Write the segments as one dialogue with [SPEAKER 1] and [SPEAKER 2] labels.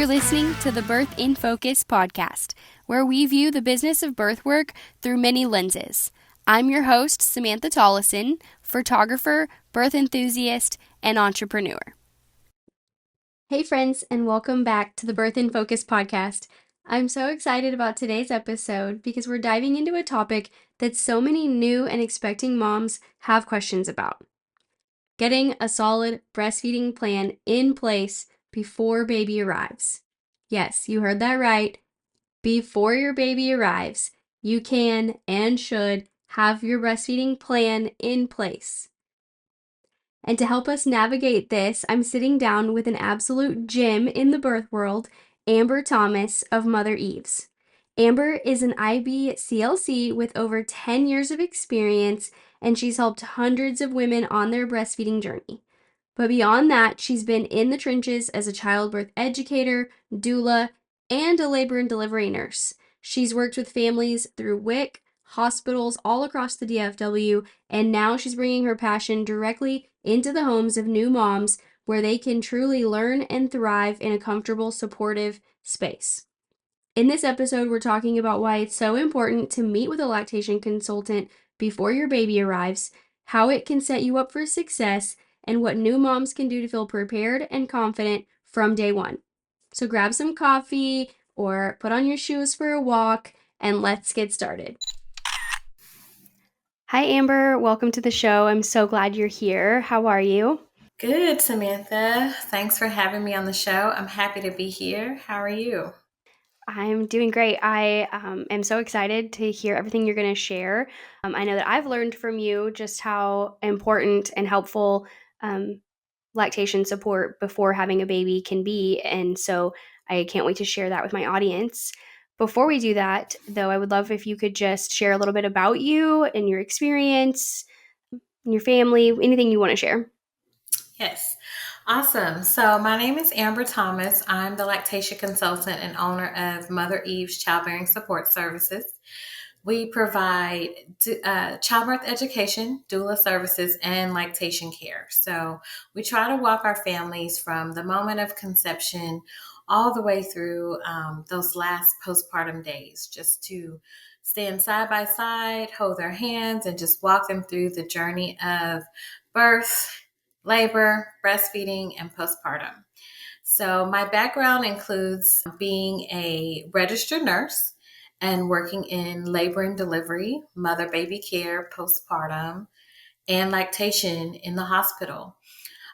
[SPEAKER 1] You're listening to the Birth in Focus podcast, where we view the business of birth work through many lenses. I'm your host, Samantha Tollison, photographer, birth enthusiast, and entrepreneur. Hey friends, and welcome back to the Birth in Focus podcast. I'm so excited about today's episode because we're diving into a topic that so many new and expecting moms have questions about. Getting a solid breastfeeding plan in place before baby arrives. Yes, you heard that right. Before your baby arrives, you can and should have your breastfeeding plan in place. And to help us navigate this, I'm sitting down with an absolute gem in the birth world, Amber Thomas of Mother Eves. Amber is an IBCLC with over 10 years of experience, and she's helped hundreds of women on their breastfeeding journey. But beyond that, she's been in the trenches as a childbirth educator, doula, and a labor and delivery nurse. She's worked with families through WIC, hospitals all across the DFW, and now she's bringing her passion directly into the homes of new moms where they can truly learn and thrive in a comfortable, supportive space. In this episode, we're talking about why it's so important to meet with a lactation consultant before your baby arrives, how it can set you up for success, and what new moms can do to feel prepared and confident from day one. So grab some coffee or put on your shoes for a walk and let's get started. Hi, Amber. Welcome to the show. I'm so glad you're here. How are you?
[SPEAKER 2] Good, Samantha. Thanks for having me on the show. I'm happy to be here. How are you?
[SPEAKER 1] I'm doing great. I am so excited to hear everything you're going to share. I know that I've learned from you just how important and helpful lactation support before having a baby can be. And so I can't wait to share that with my audience. Before we do that, though, I would love if you could just share a little bit about you and your experience, and your family, anything you want to share.
[SPEAKER 2] Yes. Awesome. So my name is Amber Thomas. I'm the lactation consultant and owner of Mother Eve's Childbearing Support Services. We provide childbirth education, doula services, and lactation care. So we try to walk our families from the moment of conception all the way through those last postpartum days, just to stand side by side, hold their hands, and just walk them through the journey of birth, labor, breastfeeding, and postpartum. So my background includes being a registered nurse and working in labor and delivery, mother-baby care, postpartum, and lactation in the hospital.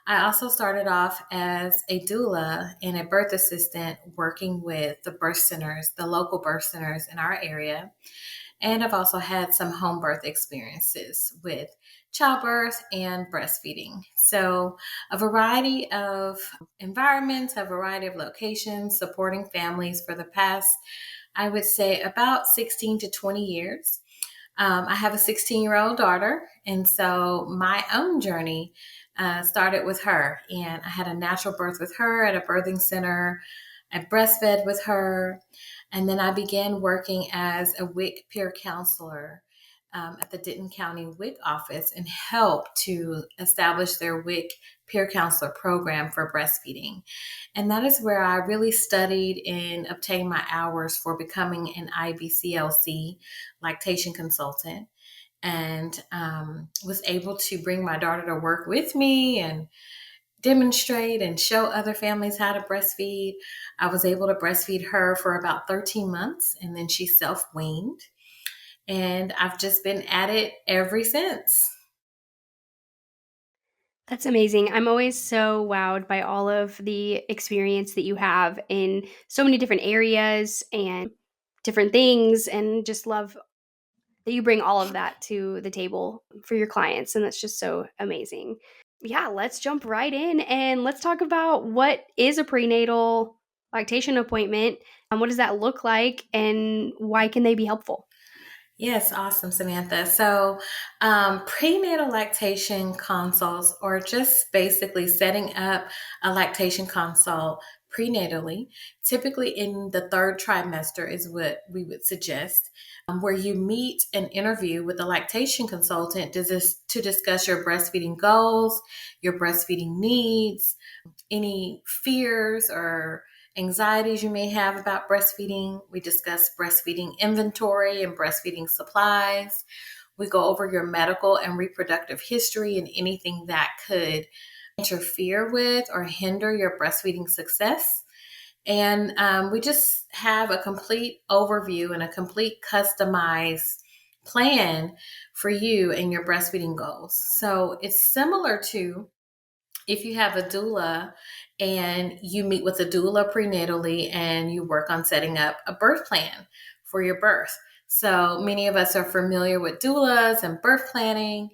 [SPEAKER 2] I also started off as a doula and a birth assistant working with the birth centers, the local birth centers in our area. And I've also had some home birth experiences with childbirth and breastfeeding. So a variety of environments, a variety of locations, supporting families for the past, I would say, about 16 to 20 years. I have a 16-year-old daughter, and so my own journey started with her. And I had a natural birth with her at a birthing center. I breastfed with her. And then I began working as a WIC peer counselor at the Denton County WIC office and helped to establish their WIC peer counselor program for breastfeeding. And that is where I really studied and obtained my hours for becoming an IBCLC lactation consultant, and was able to bring my daughter to work with me and demonstrate and show other families how to breastfeed. I was able to breastfeed her for about 13 months, and then she self-weaned. And I've just been at it ever since.
[SPEAKER 1] That's amazing. I'm always so wowed by all of the experience that you have in so many different areas and different things, and just love that you bring all of that to the table for your clients. And that's just so amazing. Yeah, let's jump right in and let's talk about what is a prenatal lactation appointment and what does that look like and why can they be helpful?
[SPEAKER 2] Yes, awesome, Samantha. So, prenatal lactation consults, or just basically setting up a lactation consult prenatally, typically in the third trimester, is what we would suggest, where you meet and interview with a lactation consultant to discuss your breastfeeding goals, your breastfeeding needs, any fears or anxieties you may have about breastfeeding. We discuss breastfeeding inventory and breastfeeding supplies. We go over your medical and reproductive history and anything that could interfere with or hinder your breastfeeding success. And we just have a complete overview and a complete customized plan for you and your breastfeeding goals. So it's similar to if you have a doula and you meet with a doula prenatally and you work on setting up a birth plan for your birth. So many of us are familiar with doulas and birth planning,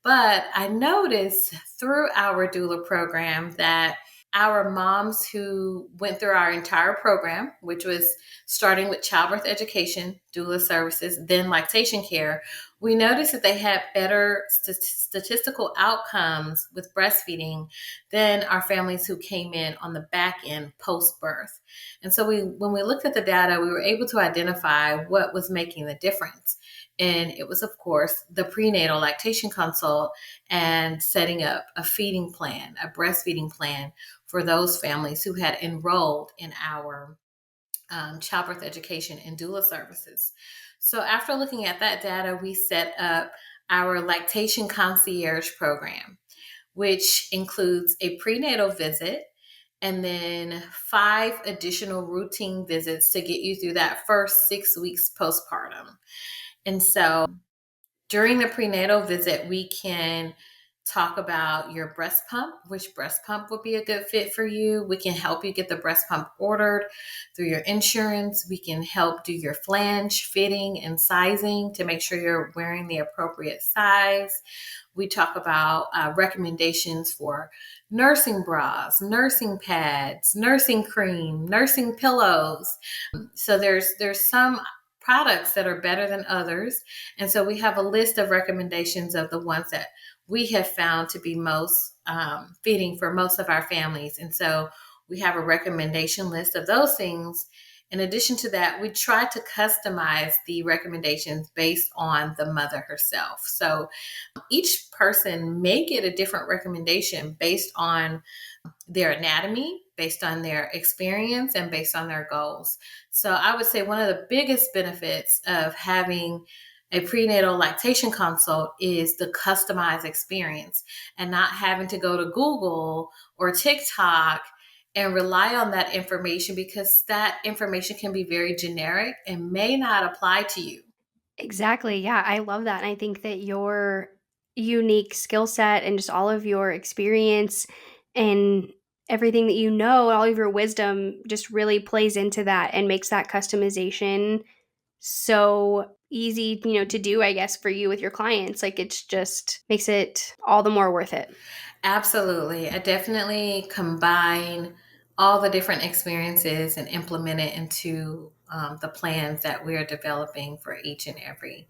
[SPEAKER 2] but I noticed through our doula program that our moms who went through our entire program, which was starting with childbirth education, doula services, then lactation care, we noticed that they had better statistical outcomes with breastfeeding than our families who came in on the back end post birth. And so when we looked at the data, we were able to identify what was making the difference. And it was, of course, the prenatal lactation consult and setting up a feeding plan, a breastfeeding plan for those families who had enrolled in our childbirth education and doula services. So after looking at that data, we set up our lactation concierge program, which includes a prenatal visit and then 5 additional routine visits to get you through that first 6 weeks postpartum. And so during the prenatal visit, we can talk about your breast pump, which breast pump would be a good fit for you. We can help you get the breast pump ordered through your insurance. We can help do your flange fitting and sizing to make sure you're wearing the appropriate size. We talk about recommendations for nursing bras, nursing pads, nursing cream, nursing pillows. So there's some products that are better than others. And so we have a list of recommendations of the ones that we have found to be most fitting for most of our families. And so we have a recommendation list of those things. In addition to that, we try to customize the recommendations based on the mother herself. So each person may get a different recommendation based on their anatomy, based on their experience, and based on their goals. So I would say one of the biggest benefits of having a prenatal lactation consult is the customized experience and not having to go to Google or TikTok and rely on that information, because that information can be very generic and may not apply to you.
[SPEAKER 1] Exactly. Yeah, I love that. And I think that your unique skill set and just all of your experience and everything that you know, all of your wisdom just really plays into that and makes that customization so easy, to do, I guess, for you with your clients. Like it's just makes it all the more worth it.
[SPEAKER 2] Absolutely. I definitely combine all the different experiences and implement it into the plans that we're developing for each and every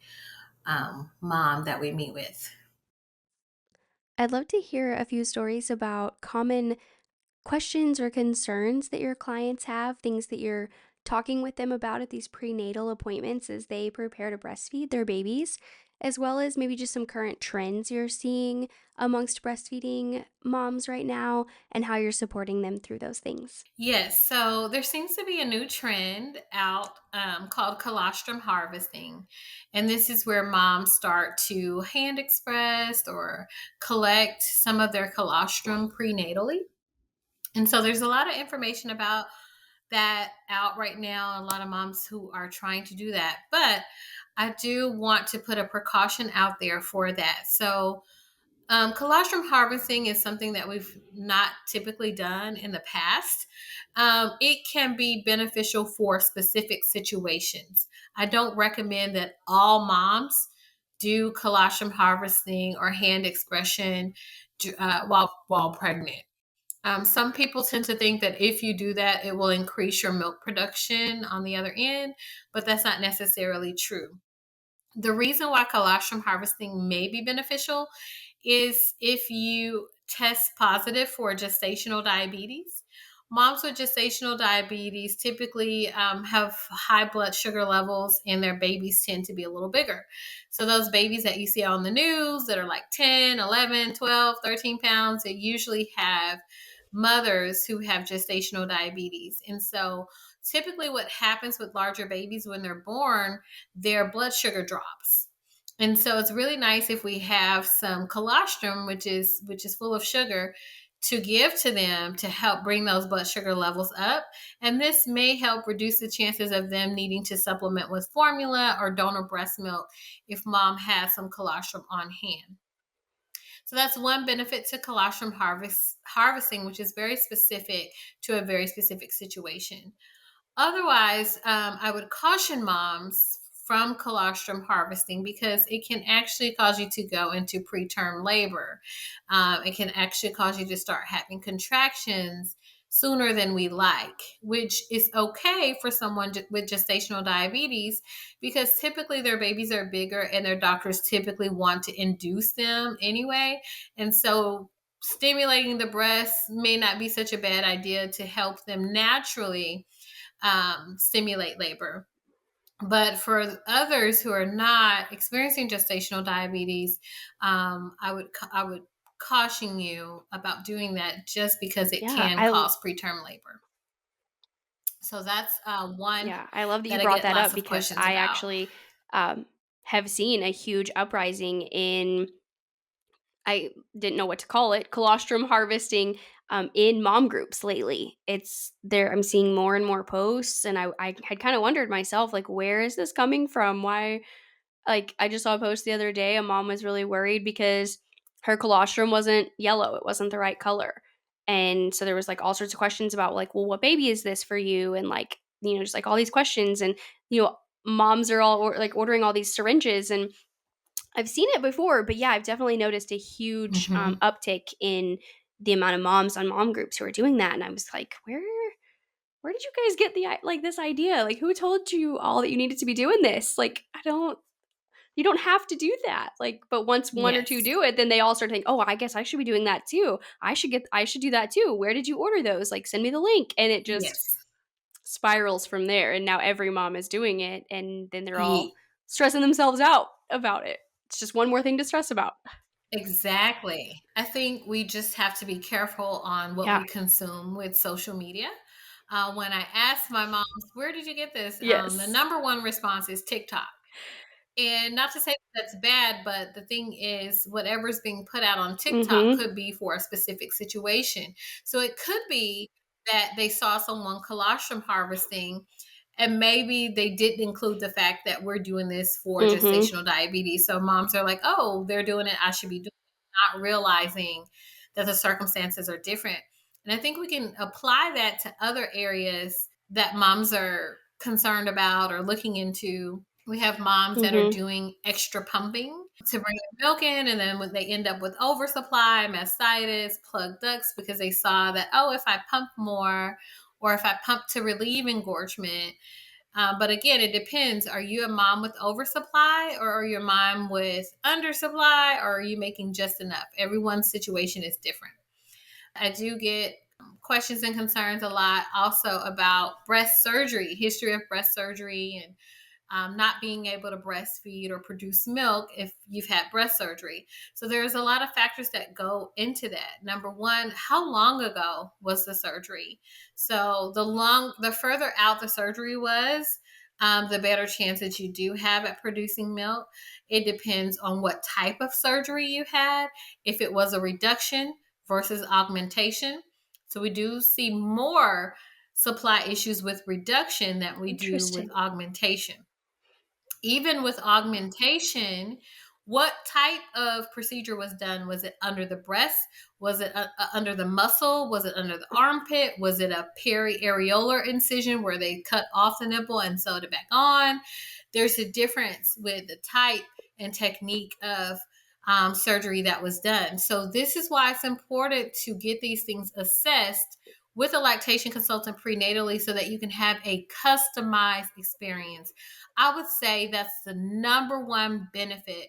[SPEAKER 2] mom that we meet with.
[SPEAKER 1] I'd love to hear a few stories about common questions or concerns that your clients have, things that you're talking with them about at these prenatal appointments as they prepare to breastfeed their babies, as well as maybe just some current trends you're seeing amongst breastfeeding moms right now and how you're supporting them through those things.
[SPEAKER 2] Yes, so there seems to be a new trend out called colostrum harvesting. And this is where moms start to hand express or collect some of their colostrum prenatally. And so there's a lot of information about that out right now. A lot of moms who are trying to do that. But I do want to put a precaution out there for that. So colostrum harvesting is something that we've not typically done in the past. It can be beneficial for specific situations. I don't recommend that all moms do colostrum harvesting or hand expression while pregnant. Some people tend to think that if you do that, it will increase your milk production on the other end, but that's not necessarily true. The reason why colostrum harvesting may be beneficial is if you test positive for gestational diabetes. Moms with gestational diabetes typically have high blood sugar levels, and their babies tend to be a little bigger. So those babies that you see on the news that are like 10, 11, 12, 13 pounds, they usually have mothers who have gestational diabetes. And so typically what happens with larger babies when they're born, their blood sugar drops. And so it's really nice if we have some colostrum, which is full of sugar, to give to them to help bring those blood sugar levels up. And this may help reduce the chances of them needing to supplement with formula or donor breast milk if mom has some colostrum on hand. So that's one benefit to colostrum harvesting, which is very specific to a very specific situation. Otherwise, I would caution moms from colostrum harvesting because it can actually cause you to go into preterm labor. It can actually cause you to start having contractions sooner than we like, which is okay for someone with gestational diabetes because typically their babies are bigger and their doctors typically want to induce them anyway. And so stimulating the breast may not be such a bad idea to help them naturally stimulate labor. But for others who are not experiencing gestational diabetes, I would caution you about doing that just because it
[SPEAKER 1] Yeah,
[SPEAKER 2] can cause preterm labor. So that's one
[SPEAKER 1] I love that you
[SPEAKER 2] that I
[SPEAKER 1] brought
[SPEAKER 2] get
[SPEAKER 1] that
[SPEAKER 2] lots
[SPEAKER 1] up
[SPEAKER 2] of
[SPEAKER 1] because
[SPEAKER 2] questions
[SPEAKER 1] I
[SPEAKER 2] about.
[SPEAKER 1] actually have seen a huge uprising in, I didn't know what to call it, colostrum harvesting in mom groups lately. It's there. I'm seeing more and more posts, and I had kind of wondered myself, like, where is this coming from? Why? Like, I just saw a post the other day. A mom was really worried because her colostrum wasn't yellow; it wasn't the right color, and so there was like all sorts of questions about like, well, what baby is this for you? And like, just like all these questions, and moms are all like ordering all these syringes, and I've seen it before, but yeah, I've definitely noticed a huge
[SPEAKER 2] Mm-hmm.
[SPEAKER 1] uptick in the amount of moms on mom groups who are doing that, and I was like, where did you guys get like this idea? Like, who told you all that you needed to be doing this? Like, you don't have to do that. Like, but once one or two
[SPEAKER 2] Yes.
[SPEAKER 1] do it, then they all start thinking, oh, I guess I should be doing that too. I should do that too. Where did you order those? Like, send me the link, and it just
[SPEAKER 2] Yes.
[SPEAKER 1] spirals from there. And now every mom is doing it, and then they're all
[SPEAKER 2] Ye-
[SPEAKER 1] stressing themselves out about it. It's just one more thing to stress about.
[SPEAKER 2] Exactly. I think we just have to be careful on what
[SPEAKER 1] Yeah.
[SPEAKER 2] we consume with social media. When I asked my moms, where did you get this? The
[SPEAKER 1] Yes.
[SPEAKER 2] number one response is TikTok. And not to say that's bad, but the thing is, whatever's being put out on TikTok
[SPEAKER 1] Mhm.
[SPEAKER 2] could be for a specific situation. So it could be that they saw someone colostrum harvesting, and maybe they didn't include the fact that we're doing this for
[SPEAKER 1] Mhm.
[SPEAKER 2] gestational diabetes. So moms are like, oh, they're doing it, I should be doing it, not realizing that the circumstances are different. And I think we can apply that to other areas that moms are concerned about or looking into. We have moms that are
[SPEAKER 1] Mhm.
[SPEAKER 2] doing extra pumping to bring their milk in, and then when they end up with oversupply, mastitis, plugged ducts, because they saw that, oh, if I pump more or if I pump to relieve engorgement. But again, it depends. Are you a mom with oversupply, or are you a mom with undersupply, or are you making just enough? Everyone's situation is different. I do get questions and concerns a lot also about breast surgery, history of breast surgery, and not being able to breastfeed or produce milk if you've had breast surgery. So there's a lot of factors that go into that. Number one, how long ago was the surgery? So the further out the surgery was, the better chance that you do have at producing milk. It depends on what type of surgery you had. If it was a reduction versus augmentation. So we do see more supply issues with reduction than we do with
[SPEAKER 1] Interesting.
[SPEAKER 2] augmentation. Even with augmentation, what type of procedure was done? Was it under the breast? Was it under the muscle? Was it under the armpit? Was it a periareolar incision where they cut off the nipple and sewed it back on? There's a difference with the type and technique of surgery that was done. So, this is why it's important to get these things assessed with a lactation consultant prenatally so that you can have a customized experience. I would say that's the number one benefit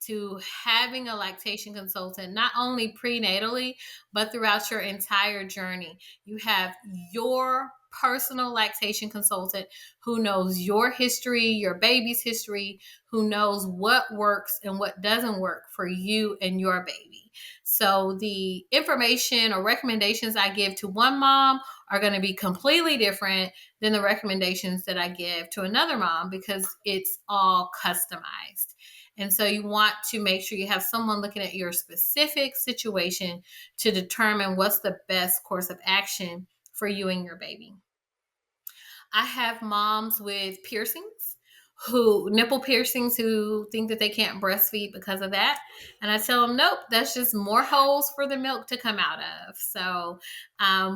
[SPEAKER 2] to having a lactation consultant, not only prenatally, but throughout your entire journey. You have your personal lactation consultant who knows your history, your baby's history, who knows what works and what doesn't work for you and your baby. So the information or recommendations I give to one mom are going to be completely different than the recommendations that I give to another mom, because it's all customized. And so you want to make sure you have someone looking at your specific situation to determine what's the best course of action for you and your baby. I have moms with nipple piercings, who think that they can't breastfeed because of that. And I tell them, nope, that's just more holes for the milk to come out of. So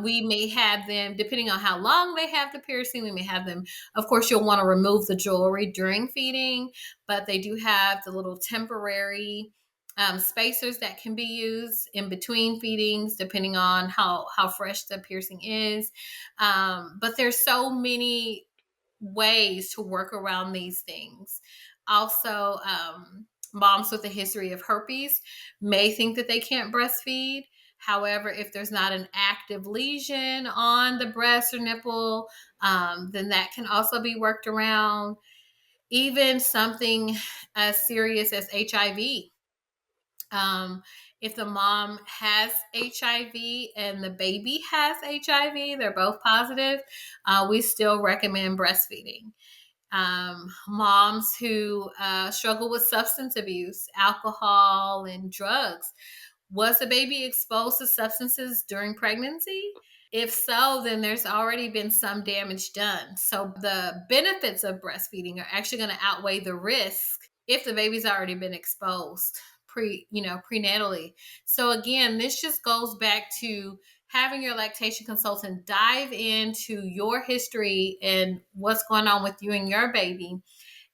[SPEAKER 2] we may have them, depending on how long they have the piercing, we may have them, of course, you'll want to remove the jewelry during feeding, but they do have the little temporary spacers that can be used in between feedings, depending on how fresh the piercing is. But there's so many ways to work around these things. Also, moms with a history of herpes may think that they can't breastfeed. However, if there's not an active lesion on the breast or nipple, then that can also be worked around. Even something as serious as HIV. If the mom has HIV and the baby has HIV, they're both positive, we still recommend breastfeeding. Moms who struggle with substance abuse, alcohol, and drugs. Was the baby exposed to substances during pregnancy? If so, then there's already been some damage done. So the benefits of breastfeeding are actually going to outweigh the risk if the baby's already been exposed prenatally. So again, this just goes back to having your lactation consultant dive into your history and what's going on with you and your baby,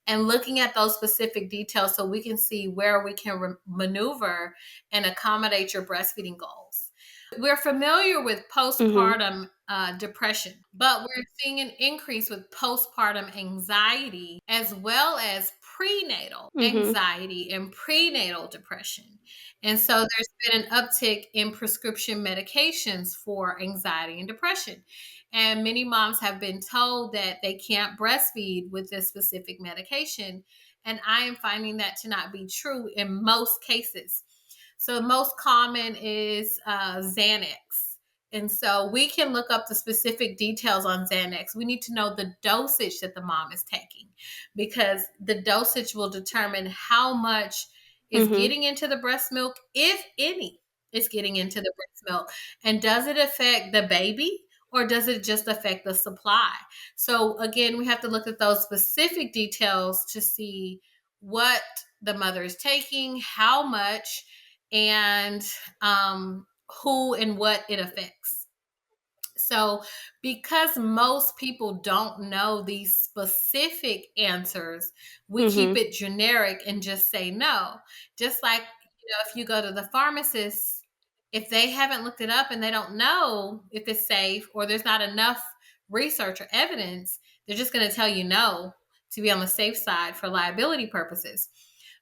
[SPEAKER 2] and looking at those specific details so we can see where we can maneuver and accommodate your breastfeeding goals. We're familiar with postpartum depression, but we're seeing an increase with postpartum anxiety, as well as prenatal anxiety and prenatal depression. And so there's been an uptick in prescription medications for anxiety and depression. And many moms have been told that they can't breastfeed with this specific medication. And I am finding that to not be true in most cases. So the most common is Xanax. And so we can look up the specific details on Xanax. We need to know the dosage that the mom is taking, because the dosage will determine how much is getting into the breast milk, if any is getting into the breast milk. And does it affect the baby, or does it just affect the supply? So again, we have to look at those specific details to see what the mother is taking, how much, and who and what it affects. So because most people don't know these specific answers, we keep it generic and just say no. Just like, if you go to the pharmacist, if they haven't looked it up and they don't know if it's safe, or there's not enough research or evidence, they're just going to tell you no to be on the safe side for liability purposes.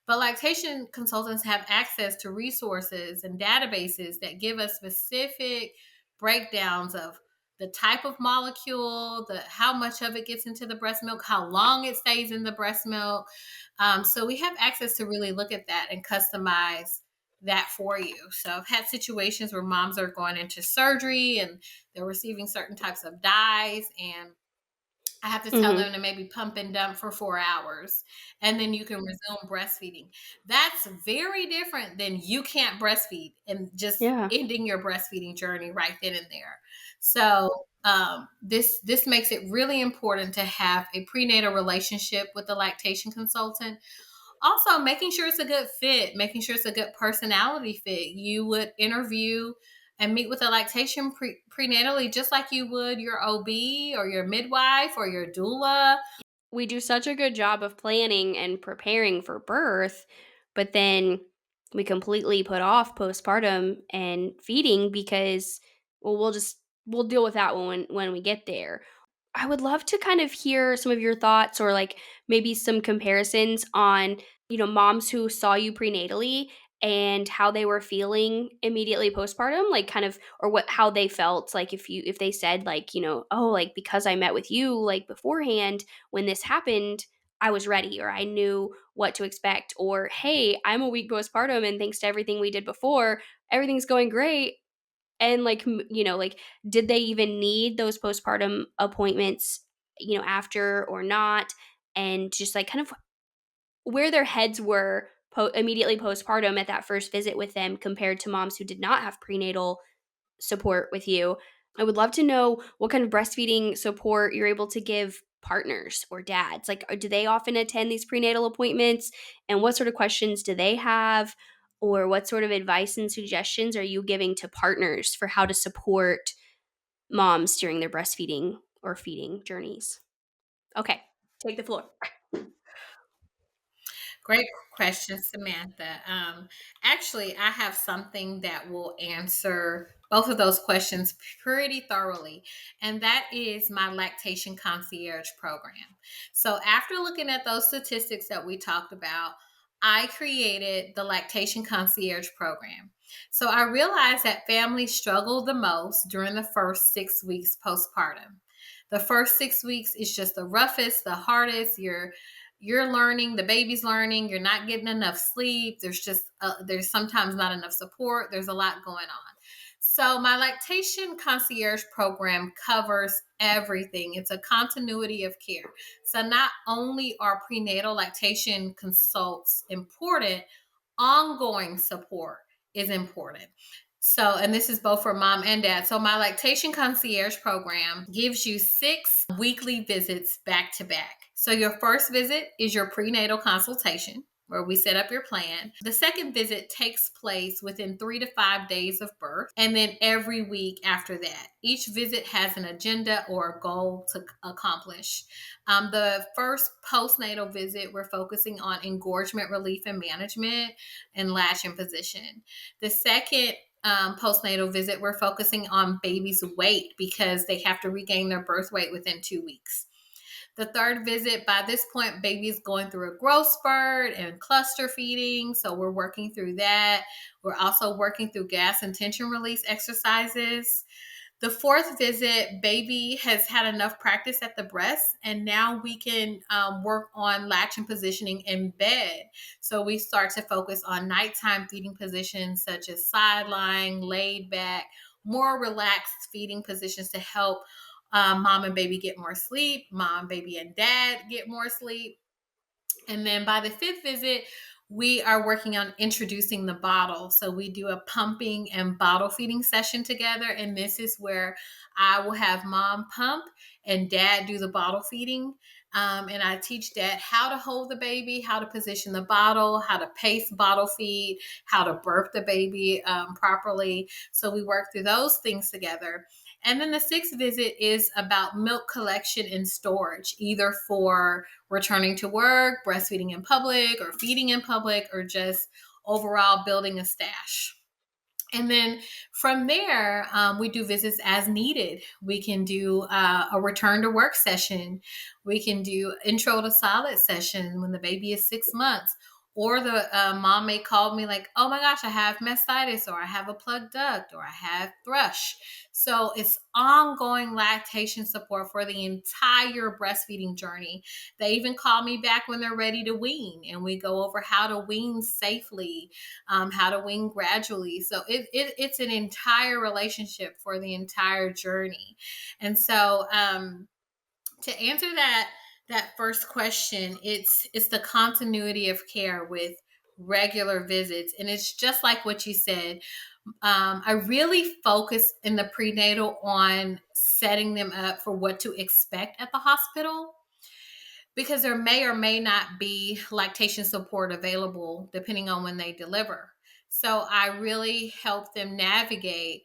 [SPEAKER 2] But lactation consultants have access to resources and databases that give us specific breakdowns of the type of molecule, how much of it gets into the breast milk, how long it stays in the breast milk. So we have access to really look at that and customize that for you. So I've had situations where moms are going into surgery and they're receiving certain types of dyes, and I have to tell them to maybe pump and dump for 4 hours, and then you can resume breastfeeding. That's very different than you can't breastfeed and just ending your breastfeeding journey right then and there. So this makes it really important to have a prenatal relationship with the lactation consultant. Also, making sure it's a good fit, making sure it's a good personality fit. You would interview and meet with a lactation prenatally, just like you would your OB or your midwife or your doula.
[SPEAKER 1] We do such a good job of planning and preparing for birth, but then we completely put off postpartum and feeding because, well, we'll deal with that when we get there. I would love to kind of hear some of your thoughts, or like maybe some comparisons on, moms who saw you prenatally and how they were feeling immediately postpartum, like kind of, or how they felt, like if they said like, oh, like because I met with you like beforehand, when this happened, I was ready, or I knew what to expect, or hey, I'm a week postpartum and thanks to everything we did before, everything's going great. And like, like, did they even need those postpartum appointments, after or not? And just like kind of where their heads were immediately postpartum at that first visit with them compared to moms who did not have prenatal support with you. I would love to know what kind of breastfeeding support you're able to give partners or dads. Like, do they often attend these prenatal appointments? And what sort of questions do they have? Or what sort of advice and suggestions are you giving to partners for how to support moms during their breastfeeding or feeding journeys? Okay, take the floor.
[SPEAKER 2] Great question, Samantha. Actually, I have something that will answer both of those questions pretty thoroughly, and that is my lactation concierge program. So, after looking at those statistics that we talked about, I created the lactation concierge program. So, I realized that families struggle the most during the first 6 weeks postpartum. The first 6 weeks is just the roughest, the hardest. You're learning, the baby's learning, you're not getting enough sleep, there's sometimes not enough support, there's a lot going on. So my lactation concierge program covers everything. It's a continuity of care. So not only are prenatal lactation consults important, ongoing support is important. So, and this is both for mom and dad. So, my lactation concierge program gives you 6 weekly visits back to back. So, your first visit is your prenatal consultation, where we set up your plan. The second visit takes place within 3 to 5 days of birth, and then every week after that. Each visit has an agenda or a goal to accomplish. The first postnatal visit, we're focusing on engorgement relief and management and latch in position. The second postnatal visit, we're focusing on baby's weight because they have to regain their birth weight within 2 weeks. The third visit, by this point, baby is going through a growth spurt and cluster feeding. So we're working through that. We're also working through gas and tension release exercises. The fourth visit, baby has had enough practice at the breast, and now we can work on latch and positioning in bed. So we start to focus on nighttime feeding positions such as side lying, laid back, more relaxed feeding positions to help mom and baby get more sleep, mom, baby, and dad get more sleep. And then by the fifth visit, we are working on introducing the bottle. So we do a pumping and bottle feeding session together. And this is where I will have mom pump and dad do the bottle feeding. And I teach dad how to hold the baby, how to position the bottle, how to pace bottle feed, how to birth the baby properly. So we work through those things together. And then the sixth visit is about milk collection and storage, either for returning to work, breastfeeding in public, or feeding in public, or just overall building a stash. And then from there, we do visits as needed. We can do a return to work session. We can do intro to solid session when the baby is 6 months. Or the mom may call me like, oh my gosh, I have mastitis, or I have a plugged duct, or I have thrush. So it's ongoing lactation support for the entire breastfeeding journey. They even call me back when they're ready to wean, and we go over how to wean safely, how to wean gradually. So it's an entire relationship for the entire journey. And so to answer that first question, it's the continuity of care with regular visits. And it's just like what you said. I really focus in the prenatal on setting them up for what to expect at the hospital, because there may or may not be lactation support available depending on when they deliver. So I really help them navigate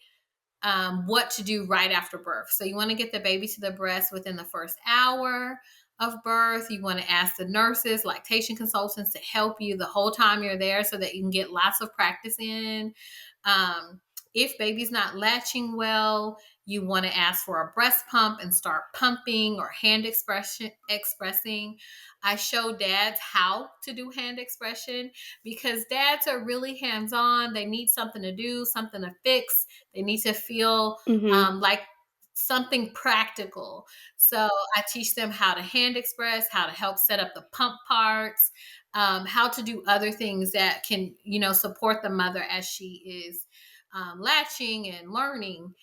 [SPEAKER 2] what to do right after birth. So you want to get the baby to the breast within the first hour of birth. You want to ask the nurses, lactation consultants to help you the whole time you're there so that you can get lots of practice in. If baby's not latching well, you want to ask for a breast pump and start pumping or expressing. I show dads how to do hand expression because dads are really hands on. They need something to do, something to fix. They need to feel
[SPEAKER 1] Mhm.
[SPEAKER 2] like something practical. So I teach them how to hand express, how to help set up the pump parts, how to do other things that can, support the mother as she is latching and learning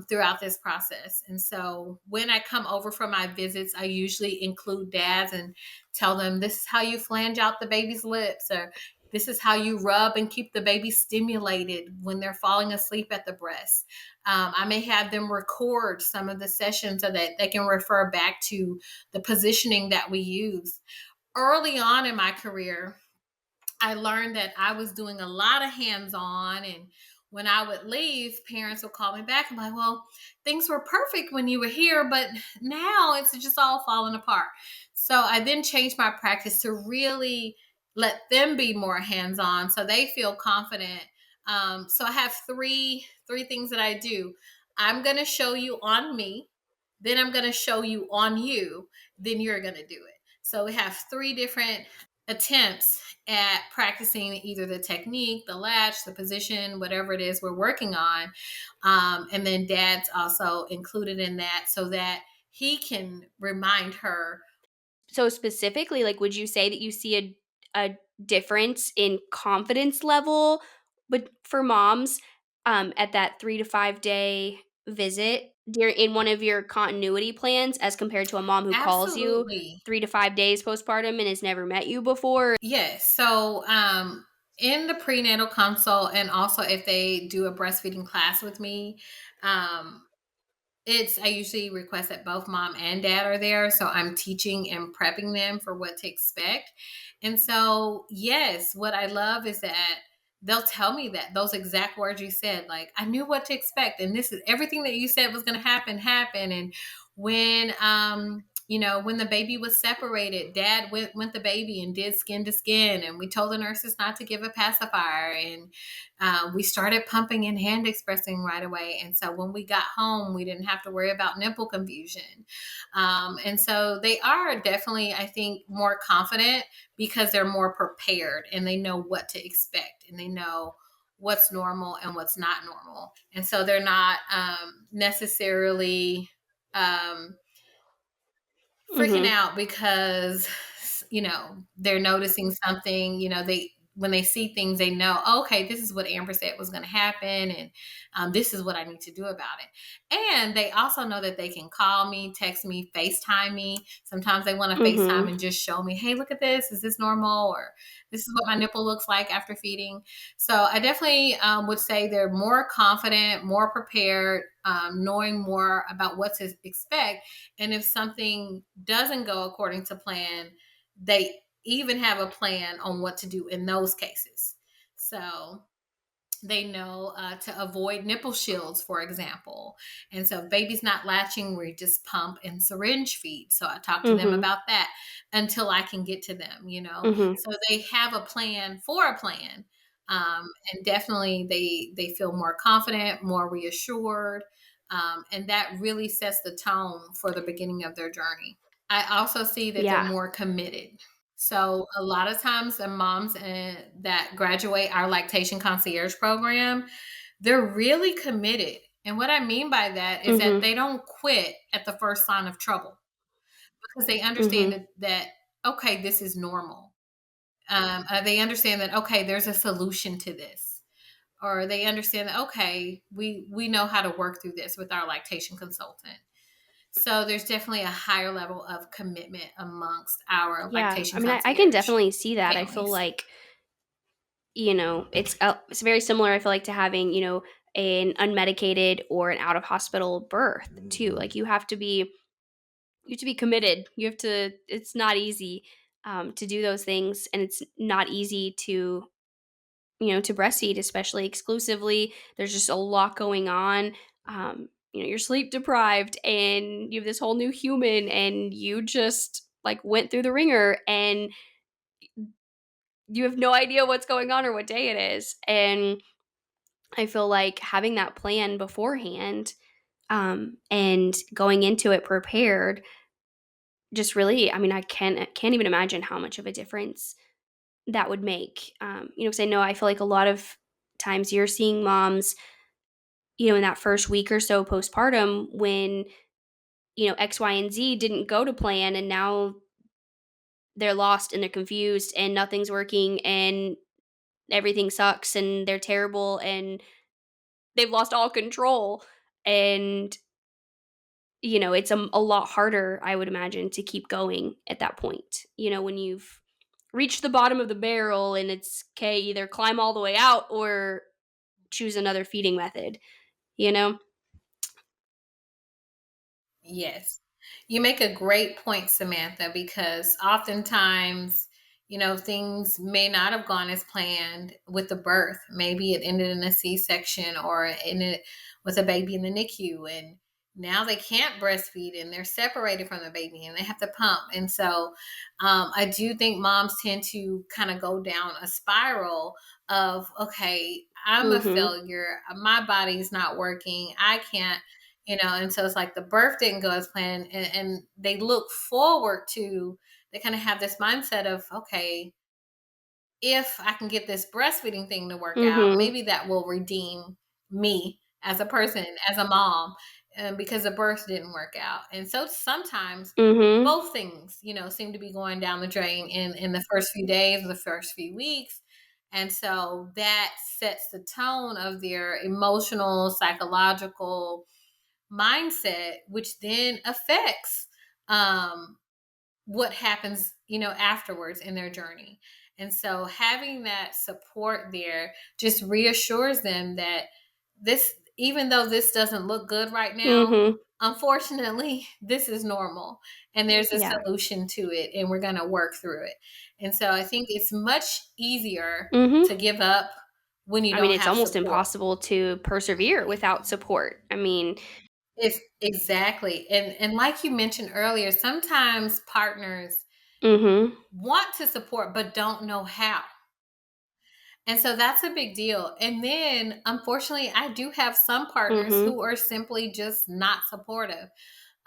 [SPEAKER 2] throughout this process. And so when I come over for my visits, I usually include dads and tell them this is how you flange out the baby's lips, or this is how you rub and keep the baby stimulated when they're falling asleep at the breast. I may have them record some of the sessions so that they can refer back to the positioning that we use. Early on in my career, I learned that I was doing a lot of hands on. And when I would leave, parents would call me back and be like, well, things were perfect when you were here, but now it's just all falling apart. So I then changed my practice to really let them be more hands on so they feel confident. So I have three things that I do. I'm going to show you on me, then I'm going to show you on you, then you're going to do it. So we have three different attempts at practicing either the technique, the latch, the position, whatever it is we're working on. And then dad's also included in that so that he can remind her.
[SPEAKER 1] So specifically, like, would you say that you see a difference in confidence level, but for moms, at that 3 to 5 day visit in one of your continuity plans as compared to a mom who calls you
[SPEAKER 2] Absolutely.
[SPEAKER 1] 3 to 5 days postpartum and has never met you before?
[SPEAKER 2] Yes. So in the prenatal consult, and also if they do a breastfeeding class with me, um, I usually request that both mom and dad are there. So I'm teaching and prepping them for what to expect. And so, yes, what I love is that they'll tell me that those exact words you said, like, I knew what to expect. And this is everything that you said was going to happen. And when, when the baby was separated, dad went the baby and did skin to skin. And we told the nurses not to give a pacifier. And we started pumping and hand expressing right away. And so when we got home, we didn't have to worry about nipple confusion. And so they are definitely, I think, more confident because they're more prepared and they know what to expect and they know what's normal and what's not normal. And so they're not necessarily freaking
[SPEAKER 1] Mhm.
[SPEAKER 2] out because they're noticing something. They when they see things, they know, oh, okay, this is what Amber said was going to happen, and this is what I need to do about it. And they also know that they can call me, text me, FaceTime me. Sometimes they want to FaceTime
[SPEAKER 1] Mhm.
[SPEAKER 2] and just show me, hey, look at this, is this normal, or this is what my nipple looks like after feeding. So I definitely would say they're more confident, more prepared, knowing more about what to expect. And if something doesn't go according to plan, they even have a plan on what to do in those cases. So they know to avoid nipple shields, for example. And so if baby's not latching, we just pump and syringe feed. So I talk to them
[SPEAKER 1] Mhm.
[SPEAKER 2] about that until I can get to them.
[SPEAKER 1] Mhm.
[SPEAKER 2] So they have a plan for a plan. And definitely they feel more confident, more reassured. And that really sets the tone for the beginning of their journey. I also see that they're
[SPEAKER 1] Yeah.
[SPEAKER 2] more committed. So a lot of times the moms that graduate our lactation concierge program, they're really committed. And what I mean by that is that
[SPEAKER 1] Mhm.
[SPEAKER 2] they don't quit at the first sign of trouble because they understand
[SPEAKER 1] Mhm.
[SPEAKER 2] that okay, this is normal. They understand that okay, there's a solution to this, or they understand that okay, we know how to work through this with our lactation consultant. So there's definitely a higher level of commitment amongst our
[SPEAKER 1] Yeah. I
[SPEAKER 2] lactation
[SPEAKER 1] mean, I can
[SPEAKER 2] concierge
[SPEAKER 1] definitely see that. I feel
[SPEAKER 2] families.
[SPEAKER 1] like, it's very similar, I feel like, to having, an unmedicated or an out of hospital birth too. Like, you have to be committed. You have to It's not easy, to do those things, and it's not easy to breastfeed, especially exclusively. There's just a lot going on. You're sleep deprived and you have this whole new human and you just like went through the ringer and you have no idea what's going on or what day it is. And I feel like having that plan beforehand, And going into it prepared just really, I mean, I can't even imagine how much of a difference that would make. Because I know I feel like a lot of times you're seeing moms, in that first week or so postpartum when, X, Y, and Z didn't go to plan, and now they're lost and they're confused and nothing's working and everything sucks and they're terrible and they've lost all control. And, it's a lot harder, I would imagine, to keep going at that point, when you've reached the bottom of the barrel and it's okay, either climb all the way out or choose another feeding method, you know?
[SPEAKER 2] Yes. You make a great point, Samantha, because oftentimes, things may not have gone as planned with the birth. Maybe it ended in a C-section or ended with a baby in the NICU, and now they can't breastfeed and they're separated from the baby and they have to pump. And so I do think moms tend to kind of go down a spiral of, okay, I'm a
[SPEAKER 1] Mhm.
[SPEAKER 2] failure. My body's not working. I can't, and so it's like the birth didn't go as planned, and they look forward to, they kind of have this mindset of, okay, if I can get this breastfeeding thing to work out,
[SPEAKER 1] Mhm.
[SPEAKER 2] maybe that will redeem me as a person, as a mom, because the birth didn't work out. And so sometimes
[SPEAKER 1] Mhm.
[SPEAKER 2] both things, seem to be going down the drain in the first few days or the first few weeks. And so that sets the tone of their emotional, psychological mindset, which then affects um, what happens, afterwards in their journey. And so having that support there just reassures them that this, even though this doesn't look good right now,
[SPEAKER 1] Mhm.
[SPEAKER 2] unfortunately, this is normal and there's a
[SPEAKER 1] Yeah.
[SPEAKER 2] solution to it and we're going to work through it. And so I think it's much easier
[SPEAKER 1] Mhm.
[SPEAKER 2] to give up when you
[SPEAKER 1] I mean,
[SPEAKER 2] don't
[SPEAKER 1] it's
[SPEAKER 2] have
[SPEAKER 1] almost
[SPEAKER 2] support.
[SPEAKER 1] impossible to persevere without support. I mean,
[SPEAKER 2] It's exactly. And like you mentioned earlier, sometimes partners
[SPEAKER 1] mhm.
[SPEAKER 2] want to support but don't know how. And so that's a big deal. And then unfortunately, I do have some partners
[SPEAKER 1] Mhm.
[SPEAKER 2] who are simply just not supportive.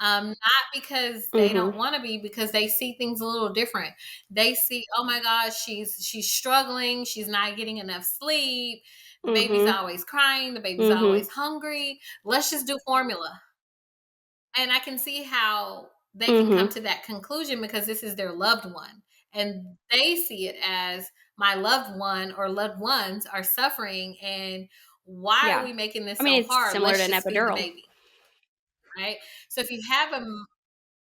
[SPEAKER 2] Not because they don't
[SPEAKER 1] Mhm.
[SPEAKER 2] want to be, because they see things a little different. They see, oh my gosh, she's struggling, she's not getting enough sleep, the baby's
[SPEAKER 1] Mhm.
[SPEAKER 2] always crying, the baby's always
[SPEAKER 1] Mhm.
[SPEAKER 2] hungry. Let's just do formula. And I can see how they can come
[SPEAKER 1] Mhm.
[SPEAKER 2] to that conclusion because this is their loved one. And they see it as, my loved one or loved ones are suffering. And why are
[SPEAKER 1] Yeah.
[SPEAKER 2] we making
[SPEAKER 1] I
[SPEAKER 2] this
[SPEAKER 1] mean,
[SPEAKER 2] so
[SPEAKER 1] it's
[SPEAKER 2] hard?
[SPEAKER 1] similar to
[SPEAKER 2] Let's
[SPEAKER 1] an
[SPEAKER 2] just feed the
[SPEAKER 1] epidural.
[SPEAKER 2] baby. Right. So if you have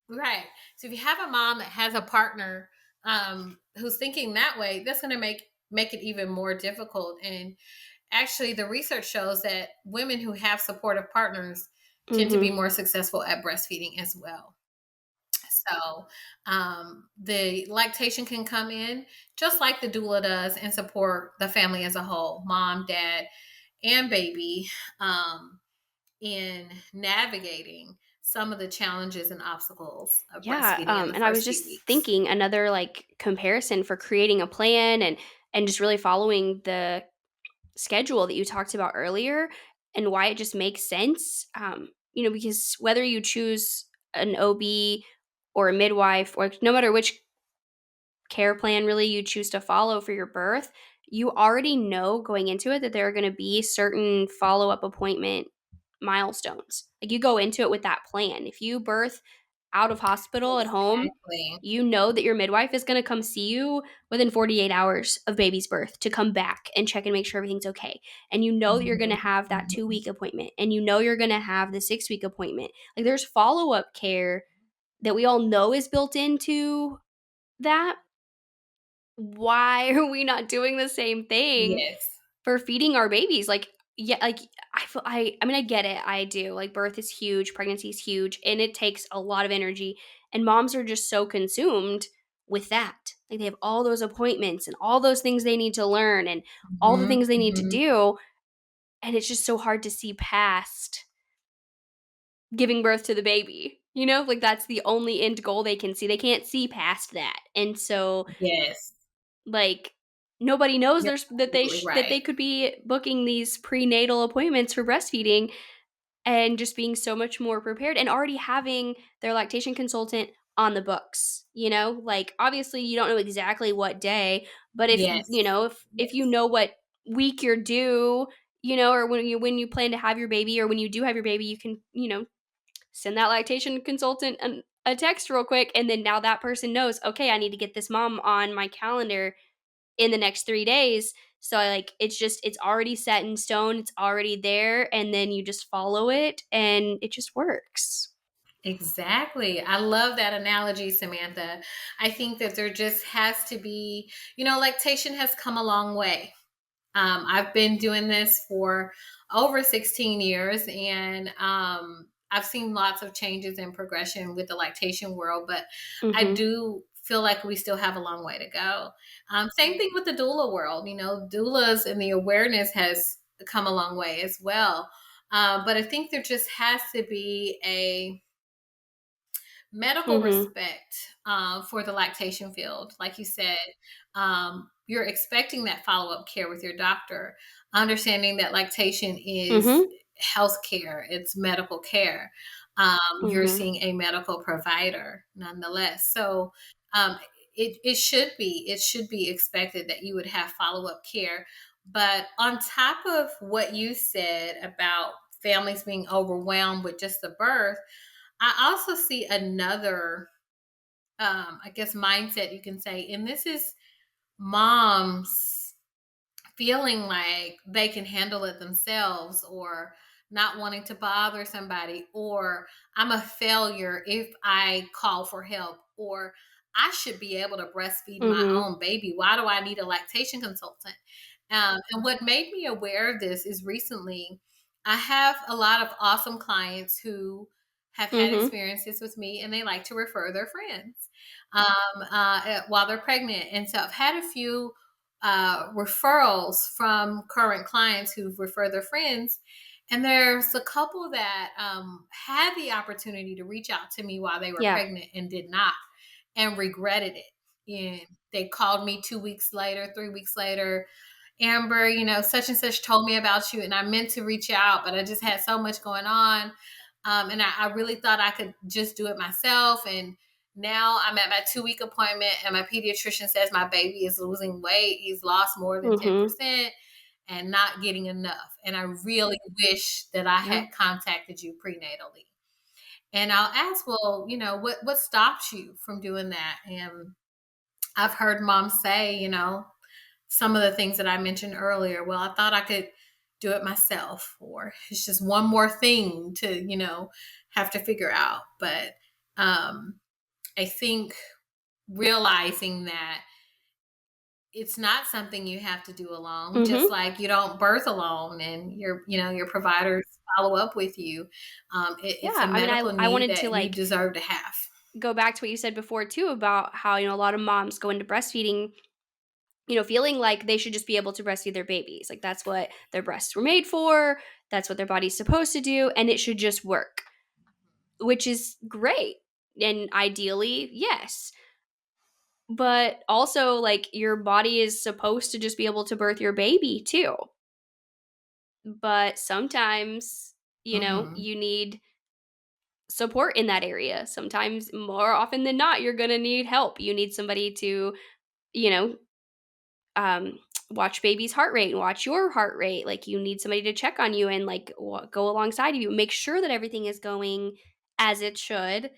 [SPEAKER 2] right. So if you have a mom that has a partner who's thinking that way, that's going to make it even more difficult. And actually, the research shows that women who have supportive partners tend to be
[SPEAKER 1] Mhm.
[SPEAKER 2] more successful at breastfeeding as well. So the lactation can come in just like the doula does and support the family as a whole, mom, dad, and baby, um, in navigating some of the challenges and obstacles of
[SPEAKER 1] Yeah,
[SPEAKER 2] breastfeeding in the
[SPEAKER 1] and I was
[SPEAKER 2] first few
[SPEAKER 1] just
[SPEAKER 2] weeks.
[SPEAKER 1] thinking another, like, comparison for creating a plan and just really following the schedule that you talked about earlier and why it just makes sense, because whether you choose an OB or a midwife or no matter which care plan really you choose to follow for your birth, you already know going into it that there are going to be certain follow-up appointment milestones. Like you go into it with that plan. If you birth out of hospital at home,
[SPEAKER 2] Exactly.
[SPEAKER 1] you know that your midwife is going to come see you within 48 hours of baby's birth to come back and check and make sure everything's okay. And you know that you're going to
[SPEAKER 2] Mhm,
[SPEAKER 1] have that
[SPEAKER 2] mhm.
[SPEAKER 1] 2-week appointment and you know you're going to have the 6-week appointment. Like there's follow-up care that we all know is built into that. Why are we not doing the same thing
[SPEAKER 2] Yes.
[SPEAKER 1] for feeding our babies? Like, yeah, like I mean, I get it. I do. Like birth is huge, pregnancy is huge, and it takes a lot of energy. And moms are just so consumed with that. Like they have all those appointments and all those things they need to learn and all the
[SPEAKER 2] Mhm,
[SPEAKER 1] things they need to
[SPEAKER 2] mhm.
[SPEAKER 1] do. And it's just so hard to see past giving birth to the baby. Like that's the only end goal they can see. They can't see past that. And so
[SPEAKER 2] Yes.
[SPEAKER 1] like, nobody knows
[SPEAKER 2] You're
[SPEAKER 1] there's that
[SPEAKER 2] absolutely
[SPEAKER 1] that they
[SPEAKER 2] right.
[SPEAKER 1] could be booking these prenatal appointments for breastfeeding and just being so much more prepared and already having their lactation consultant on the books, like obviously you don't know exactly what day, but if
[SPEAKER 2] Yes.
[SPEAKER 1] if you know what week you're due, or when you plan to have your baby, or when you do have your baby, you can, send that lactation consultant a text real quick, and then now that person knows, okay, I need to get this mom on my calendar in the next 3 days. So, like, it's already set in stone, it's already there, and then you just follow it, and it just works.
[SPEAKER 2] Exactly. I love that analogy, Samantha. I think that there just has to be, lactation has come a long way. I've been doing this for over 16 years, and I've seen lots of changes and progression with the lactation world, but I
[SPEAKER 1] Mhm.
[SPEAKER 2] do feel like we still have a long way to go. Same thing with the doula world. Doulas and the awareness has come a long way as well. But I think there just has to be a medical
[SPEAKER 1] Mhm.
[SPEAKER 2] respect for the lactation field. Like you said, you're expecting that follow up care with your doctor, understanding that lactation is
[SPEAKER 1] Mhm.
[SPEAKER 2] health care, it's medical care. You're
[SPEAKER 1] Mhm.
[SPEAKER 2] seeing a medical provider nonetheless. So um, it should be expected that you would have follow up care. But on top of what you said about families being overwhelmed with just the birth, I also see another, I guess, mindset you can say, and this is moms feeling like they can handle it themselves, or not wanting to bother somebody, or I'm a failure if I call for help, or I should be able to breastfeed my
[SPEAKER 1] Mhm.
[SPEAKER 2] own baby. Why do I need a lactation consultant? And what made me aware of this is recently I have a lot of awesome clients who have had
[SPEAKER 1] Mhm.
[SPEAKER 2] experiences with me, and they like to refer their friends while they're pregnant. And so I've had a few referrals from current clients who've referred their friends. And there's a couple that had the opportunity to reach out to me while they were
[SPEAKER 1] Yeah.
[SPEAKER 2] pregnant and did not, and regretted it. And they called me 2 weeks later, 3 weeks later. Amber, such and such told me about you, and I meant to reach out, but I just had so much going on. And I really thought I could just do it myself. And now I'm at my 2 week appointment, and my pediatrician says my baby is losing weight. He's lost more than
[SPEAKER 1] Mhm.
[SPEAKER 2] 10% and not getting enough. And I really wish that I
[SPEAKER 1] Yeah.
[SPEAKER 2] had contacted you prenatally. And I'll ask, well, what stopped you from doing that? And I've heard moms say, some of the things that I mentioned earlier. Well, I thought I could do it myself, or it's just one more thing to, have to figure out. But I think realizing that it's not something you have to do alone, just
[SPEAKER 1] Mhm.
[SPEAKER 2] like you don't birth alone, and your providers follow up with you. It's a
[SPEAKER 1] Yeah, I mean, I
[SPEAKER 2] medical
[SPEAKER 1] I
[SPEAKER 2] need
[SPEAKER 1] wanted to,
[SPEAKER 2] that you
[SPEAKER 1] like,
[SPEAKER 2] deserve to have.
[SPEAKER 1] go back to what you said before too about how, a lot of moms go into breastfeeding, feeling like they should just be able to breastfeed their babies. Like that's what their breasts were made for, that's what their body's supposed to do, and it should just work, which is great. And ideally, yes. But also, like, your body is supposed to just be able to birth your baby too. But sometimes,
[SPEAKER 2] Hmm.
[SPEAKER 1] you need support in that area. Sometimes, more often than not, you're going to need help. You need somebody to, you know, um, watch baby's heart rate and watch your heart rate. Like, you need somebody to check on you and, like, go alongside of you, make sure that everything is going as it should,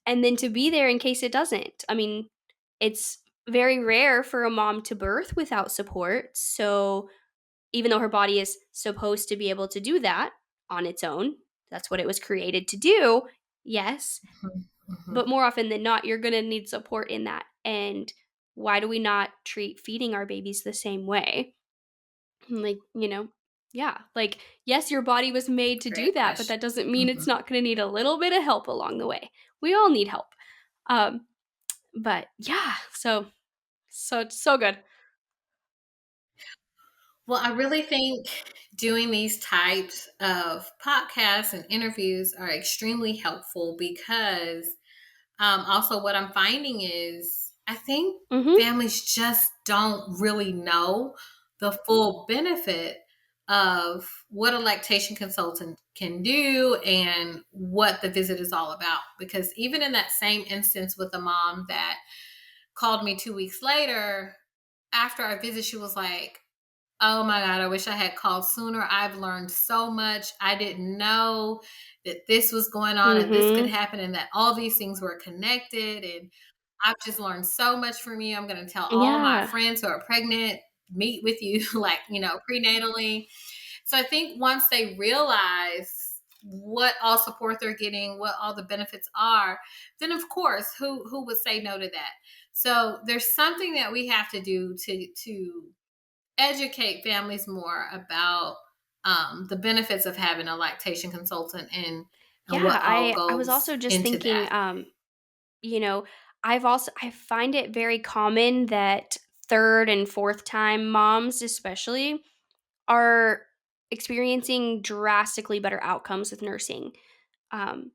[SPEAKER 1] and then to be there in case it doesn't. I mean, it's very rare for a mom to birth without support. So, even though her body is supposed to be able to do that on its own, that's what it was created to do. Yes,
[SPEAKER 2] Hmm.
[SPEAKER 1] but more often than not, you're gonna need support in that. And why do we not treat feeding our babies the same way? Like, yeah, like, yes, your body was made to do
[SPEAKER 2] Great
[SPEAKER 1] that, but
[SPEAKER 2] question.
[SPEAKER 1] that doesn't mean
[SPEAKER 2] Hmm.
[SPEAKER 1] it's not gonna need a little bit of help along the way. We all need help. Um, but yeah, so good.
[SPEAKER 2] Well, I really think doing these types of podcasts and interviews are extremely helpful because also what I'm finding is I think
[SPEAKER 1] Mhm.
[SPEAKER 2] families just don't really know the full benefit of what a lactation consultant can do and what the visit is all about. Because even in that same instance with a mom that called me 2 weeks later, after our visit, she was like, "Oh my God, I wish I had called sooner. I've learned so much. I didn't know that this was going on and this could
[SPEAKER 1] Mhm.
[SPEAKER 2] happen and that all these things were connected. And I've just learned so much from you. I'm going to tell all my
[SPEAKER 1] Yeah.
[SPEAKER 2] friends who are pregnant, meet with you, like, prenatally." So I think once they realize what all support they're getting, what all the benefits are, then of course, who would say no to that? So there's something that we have to do to educate families more about the benefits of having a lactation consultant and
[SPEAKER 1] Yeah,
[SPEAKER 2] what all
[SPEAKER 1] I was
[SPEAKER 2] goes
[SPEAKER 1] also just
[SPEAKER 2] into
[SPEAKER 1] thinking,
[SPEAKER 2] that.
[SPEAKER 1] you know, I find it very common that 3rd and 4th time moms especially are experiencing drastically better outcomes with nursing. Um,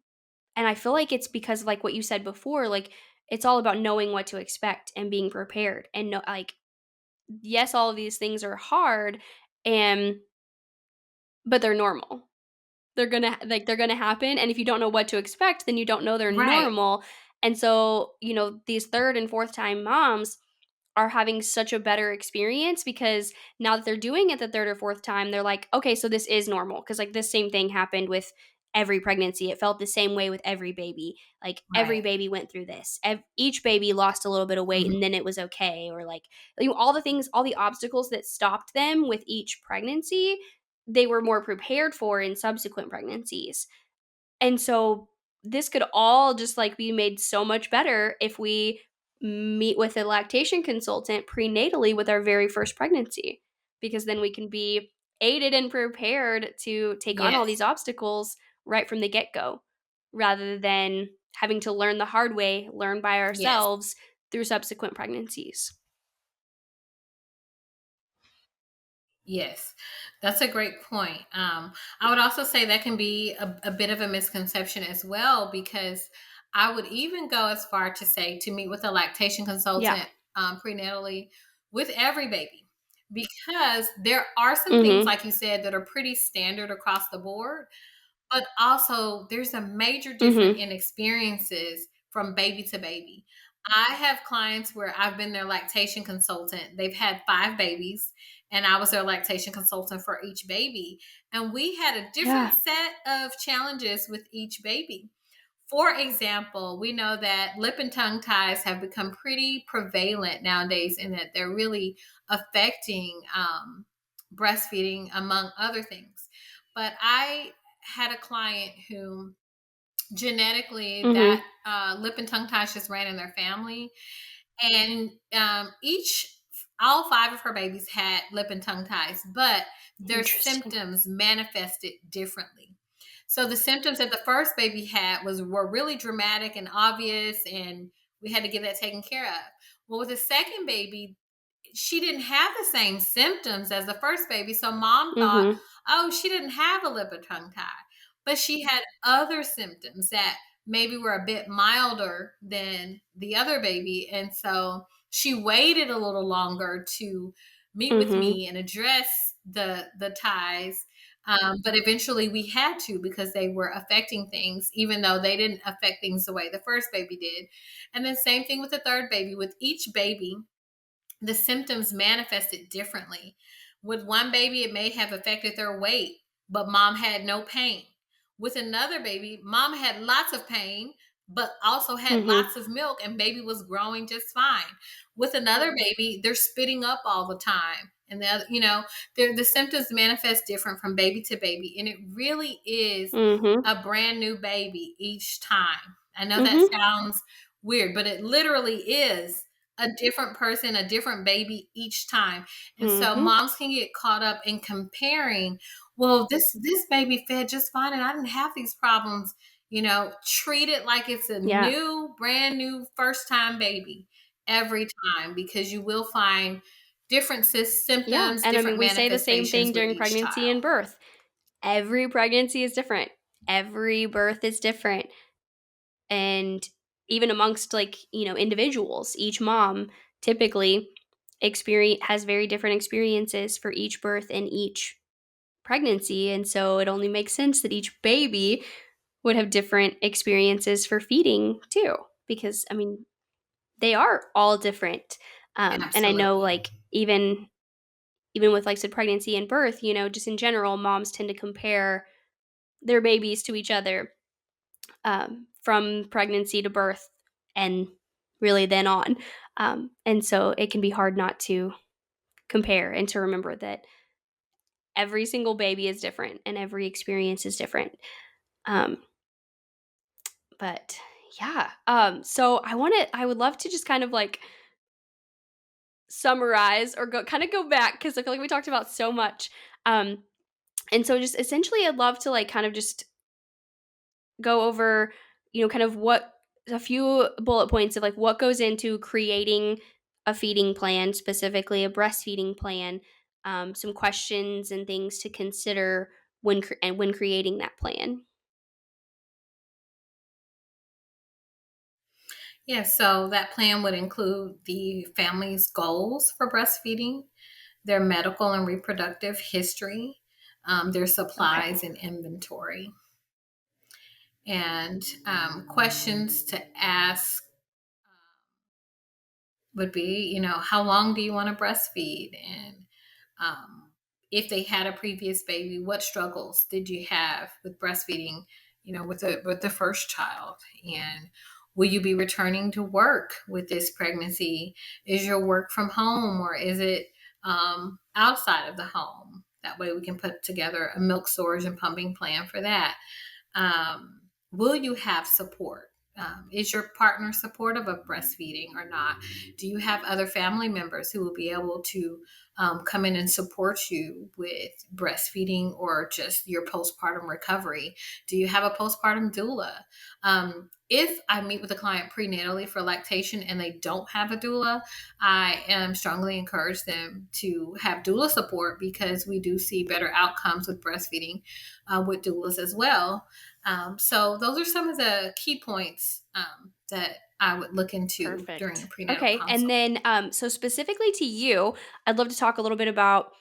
[SPEAKER 1] and I feel like it's because like what you said before, like it's all about knowing what to expect and being prepared and no like yes, all of these things are hard and but they're normal. They're gonna happen, and if you don't know what to expect, then you don't know they're
[SPEAKER 2] Right.
[SPEAKER 1] normal, and so, these 3rd and 4th time moms are having such a better experience because now that they're doing it the 3rd or 4th time, they're like, "Okay, so this is normal," because like, this same thing happened with every pregnancy, it felt the same way with every baby, like, every
[SPEAKER 2] Right.
[SPEAKER 1] baby went through this, each baby lost a little bit of weight,
[SPEAKER 2] Mhm.
[SPEAKER 1] and then it was okay, or, like, all the things all the obstacles that stopped them with each pregnancy, they were more prepared for in subsequent pregnancies. And so this could all just like be made so much better if we meet with a lactation consultant prenatally with our very first pregnancy, because then we can be aided and prepared to take on all
[SPEAKER 2] Yes.
[SPEAKER 1] these obstacles right from the get go rather than having to learn the hard way, learn by
[SPEAKER 2] Yes.
[SPEAKER 1] ourselves through subsequent pregnancies.
[SPEAKER 2] Yes, that's a great point. I would also say that can be a bit of a misconception as well, because I would even go as far to say to meet with a lactation
[SPEAKER 1] Yeah.
[SPEAKER 2] consultant prenatally with every baby, because there are some things,
[SPEAKER 1] Mhm.
[SPEAKER 2] like you said, that are pretty standard across the board. But also, there's a major difference
[SPEAKER 1] Mhm.
[SPEAKER 2] in experiences from baby to baby. I have clients where I've been their lactation consultant. They've had 5 babies, and I was their lactation consultant for each baby. And we had a different
[SPEAKER 1] Yeah.
[SPEAKER 2] set of challenges with each baby. For example, we know that lip and tongue ties have become pretty prevalent nowadays, in that they're really affecting breastfeeding, among other things. But I had a client who genetically that
[SPEAKER 1] Mhm.
[SPEAKER 2] lip and tongue ties just ran in their family, and all 5 of her babies had lip and tongue ties, but their
[SPEAKER 1] Interesting.
[SPEAKER 2] symptoms manifested differently. So the symptoms that the first baby had were really dramatic and obvious, and we had to get that taken care of. Well, with the second baby, she didn't have the same symptoms as the first baby. So mom thought,
[SPEAKER 1] Mhm.
[SPEAKER 2] oh, she didn't have a lip or tongue tie, but she had other symptoms that maybe were a bit milder than the other baby. And so she waited a little longer to meet with
[SPEAKER 1] Mhm.
[SPEAKER 2] me and address the ties. But eventually we had to, because they were affecting things, even though they didn't affect things the way the first baby did. And then same thing with the third baby. With each baby, the symptoms manifested differently. With one baby, it may have affected their weight, but mom had no pain. With another baby, mom had lots of pain, but also had
[SPEAKER 1] Mhm.
[SPEAKER 2] lots of milk, and baby was growing just fine. With another baby, they're spitting up all the time. And the symptoms manifest different from baby to baby. And it really is
[SPEAKER 1] Mhm.
[SPEAKER 2] a brand new baby each time. I know that
[SPEAKER 1] Mhm.
[SPEAKER 2] sounds weird, but it literally is a different person, a different baby each time. And so
[SPEAKER 1] Mhm.
[SPEAKER 2] moms can get caught up in comparing, well, this baby fed just fine and I didn't have these problems. Treat it like it's a
[SPEAKER 1] Yeah.
[SPEAKER 2] brand new first time baby every time, because you will find different
[SPEAKER 1] Yeah,
[SPEAKER 2] symptoms,
[SPEAKER 1] and I mean,
[SPEAKER 2] different
[SPEAKER 1] we say the same thing
[SPEAKER 2] manifestations with
[SPEAKER 1] during
[SPEAKER 2] each
[SPEAKER 1] pregnancy
[SPEAKER 2] child.
[SPEAKER 1] and birth. Every pregnancy is different. Every birth is different, and even amongst, like, individuals, each mom typically experience has very different experiences for each birth and each pregnancy. And so it only makes sense that each baby would have different experiences for feeding too, because I mean, they are all different. And I know
[SPEAKER 2] Absolutely.
[SPEAKER 1] like even with like said pregnancy and birth, just in general, moms tend to compare their babies to each other from pregnancy to birth and really then on. And so it can be hard not to compare and to remember that every single baby is different and every experience is different. Um, but yeah, so I would love to just kind of like summarize or go back because I feel like we talked about so much. Um, and so just essentially, I'd love to like kind of just go over, kind of what a few bullet points of like what goes into creating a feeding plan, specifically a breastfeeding plan, some questions and things to consider when creating that plan.
[SPEAKER 2] Yes, so that plan would include the family's goals for breastfeeding, their medical and reproductive history, their
[SPEAKER 1] Okay.
[SPEAKER 2] supplies and inventory, and questions to ask would be, how long do you want to breastfeed? And um, if they had a previous baby, what struggles did you have with breastfeeding, with the first child? And will you be returning to work with this pregnancy? Is your work from home or is it outside of the home? That way we can put together a milk storage and pumping plan for that. Will you have support? Is your partner supportive of breastfeeding or not? Do you have other family members who will be able to come in and support you with breastfeeding or just your postpartum recovery? Do you have a postpartum doula? If I meet with a client prenatally for lactation and they don't have a doula, I am strongly encourage them to have doula support because we do see better outcomes with breastfeeding with doulas as well. So those are some of the key points that I would look into during a
[SPEAKER 1] Perfect.
[SPEAKER 2] prenatal
[SPEAKER 1] Okay. And
[SPEAKER 2] consult.
[SPEAKER 1] then, so specifically to you, I'd love to talk a little bit about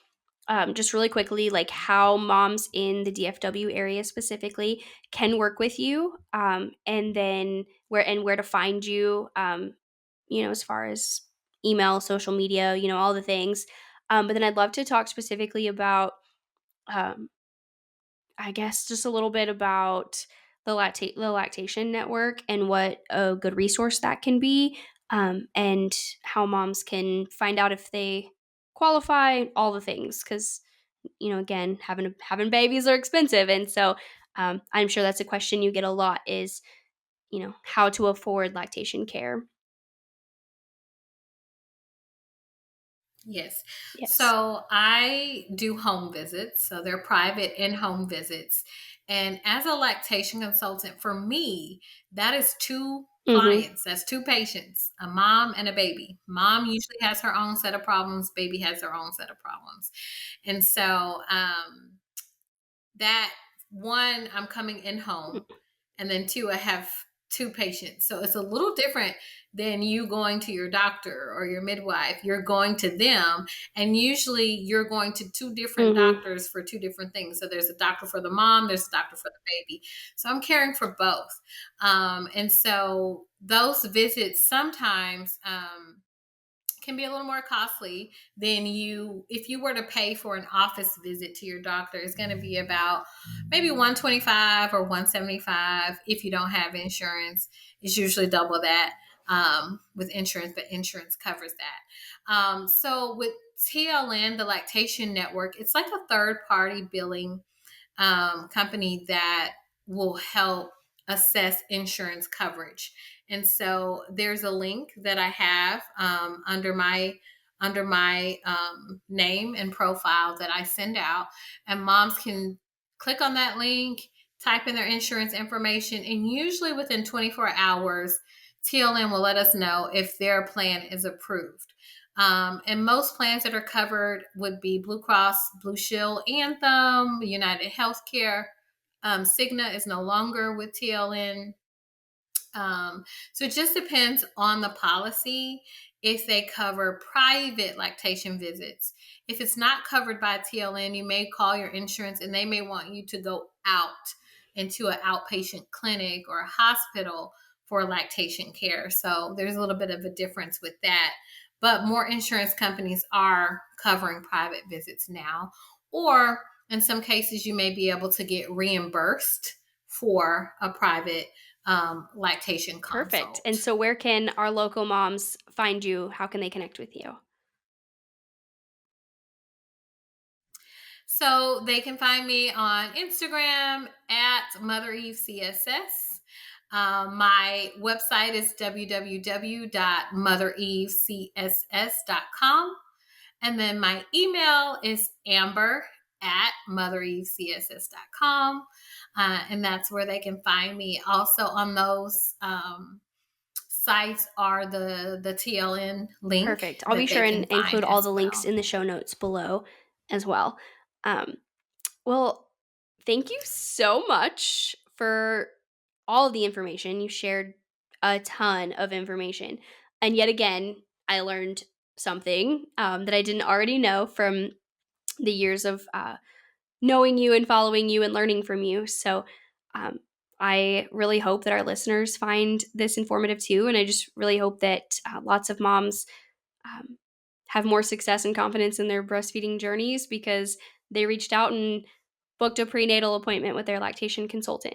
[SPEAKER 1] just really quickly, like how moms in the DFW area specifically can work with you, and then where to find you, as far as email, social media, all the things. But then I'd love to talk specifically about um, I guess just a little bit about the lactation network and what a good resource that can be, and how moms can find out if they qualify, all the things, because again, having babies are expensive, and so I'm sure that's a question you get a lot is how to afford lactation care.
[SPEAKER 2] Yes.
[SPEAKER 1] Yes.
[SPEAKER 2] So I do home visits. So they're private in home visits. And as a lactation consultant, for me, that is two
[SPEAKER 1] Mm-hmm.
[SPEAKER 2] clients. That's two patients, a mom and a baby. Mom usually has her own set of problems, baby has their own set of problems. And so that one, I'm coming in home, and then two, I have two patients. So it's a little different than you going to your doctor or your midwife. You're going to them, and usually you're going to two different
[SPEAKER 1] Mm-hmm.
[SPEAKER 2] doctors for two different things. So there's a doctor for the mom, there's a doctor for the baby. So I'm caring for both. And so those visits sometimes can be a little more costly than you if you were to pay for an office visit to your doctor. It's going to be about maybe 125 or 175 if you don't have insurance. It's usually double that with insurance, but insurance covers that. So with TLN, the Lactation Network, it's like a third party billing company that will help assess insurance coverage. And so there's a link that I have under my name and profile that I send out, and moms can click on that link, type in their insurance information, and usually within 24 hours, TLN will let us know if their plan is approved. And most plans that are covered would be Blue Cross, Blue Shield, Anthem, United Healthcare. Cigna is no longer with TLN. So it just depends on the policy. if they cover private lactation visits. If it's not covered by TLN, you may call your insurance and they may want you to go out into an outpatient clinic or a hospital for lactation care. So there's a little bit of a difference with that. But more insurance companies are covering private visits now. Or in some cases, you may be able to get reimbursed for a private lactation consult.
[SPEAKER 1] Perfect. And so where can our local moms find you? How can they connect with you?
[SPEAKER 2] So they can find me on Instagram at MotherEveCSS. My website is www.mothereveCSS.com. And then my email is amber@mothereveCSS.com. And that's where they can find me. Also on those sites are the TLN link.
[SPEAKER 1] Perfect. I'll be sure and include all the links in the show notes below as well. Well, thank you so much for all of the information. You shared a ton of information. And yet again, I learned something that I didn't already know from the years of knowing you and following you and learning from you. So I really hope that our listeners find this informative too. And I just really hope that lots of moms have more success and confidence in their breastfeeding journeys because they reached out and booked a prenatal appointment with their lactation consultant.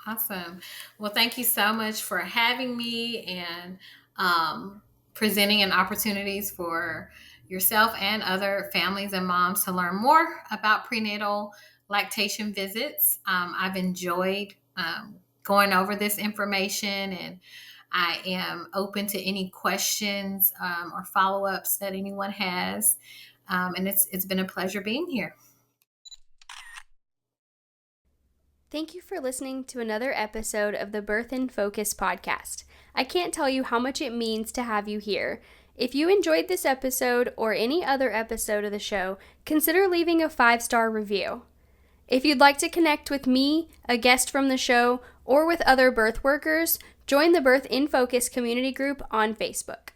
[SPEAKER 2] Awesome. Well, thank you so much for having me and presenting an opportunities for yourself and other families and moms to learn more about prenatal lactation visits. I've enjoyed going over this information, and I am open to any questions or follow-ups that anyone has. And it's been a pleasure being here.
[SPEAKER 1] Thank you for listening to another episode of the Birth in Focus podcast. I can't tell you how much it means to have you here. If you enjoyed this episode or any other episode of the show, consider leaving a 5-star review. If you'd like to connect with me, a guest from the show, or with other birth workers, join the Birth in Focus community group on Facebook.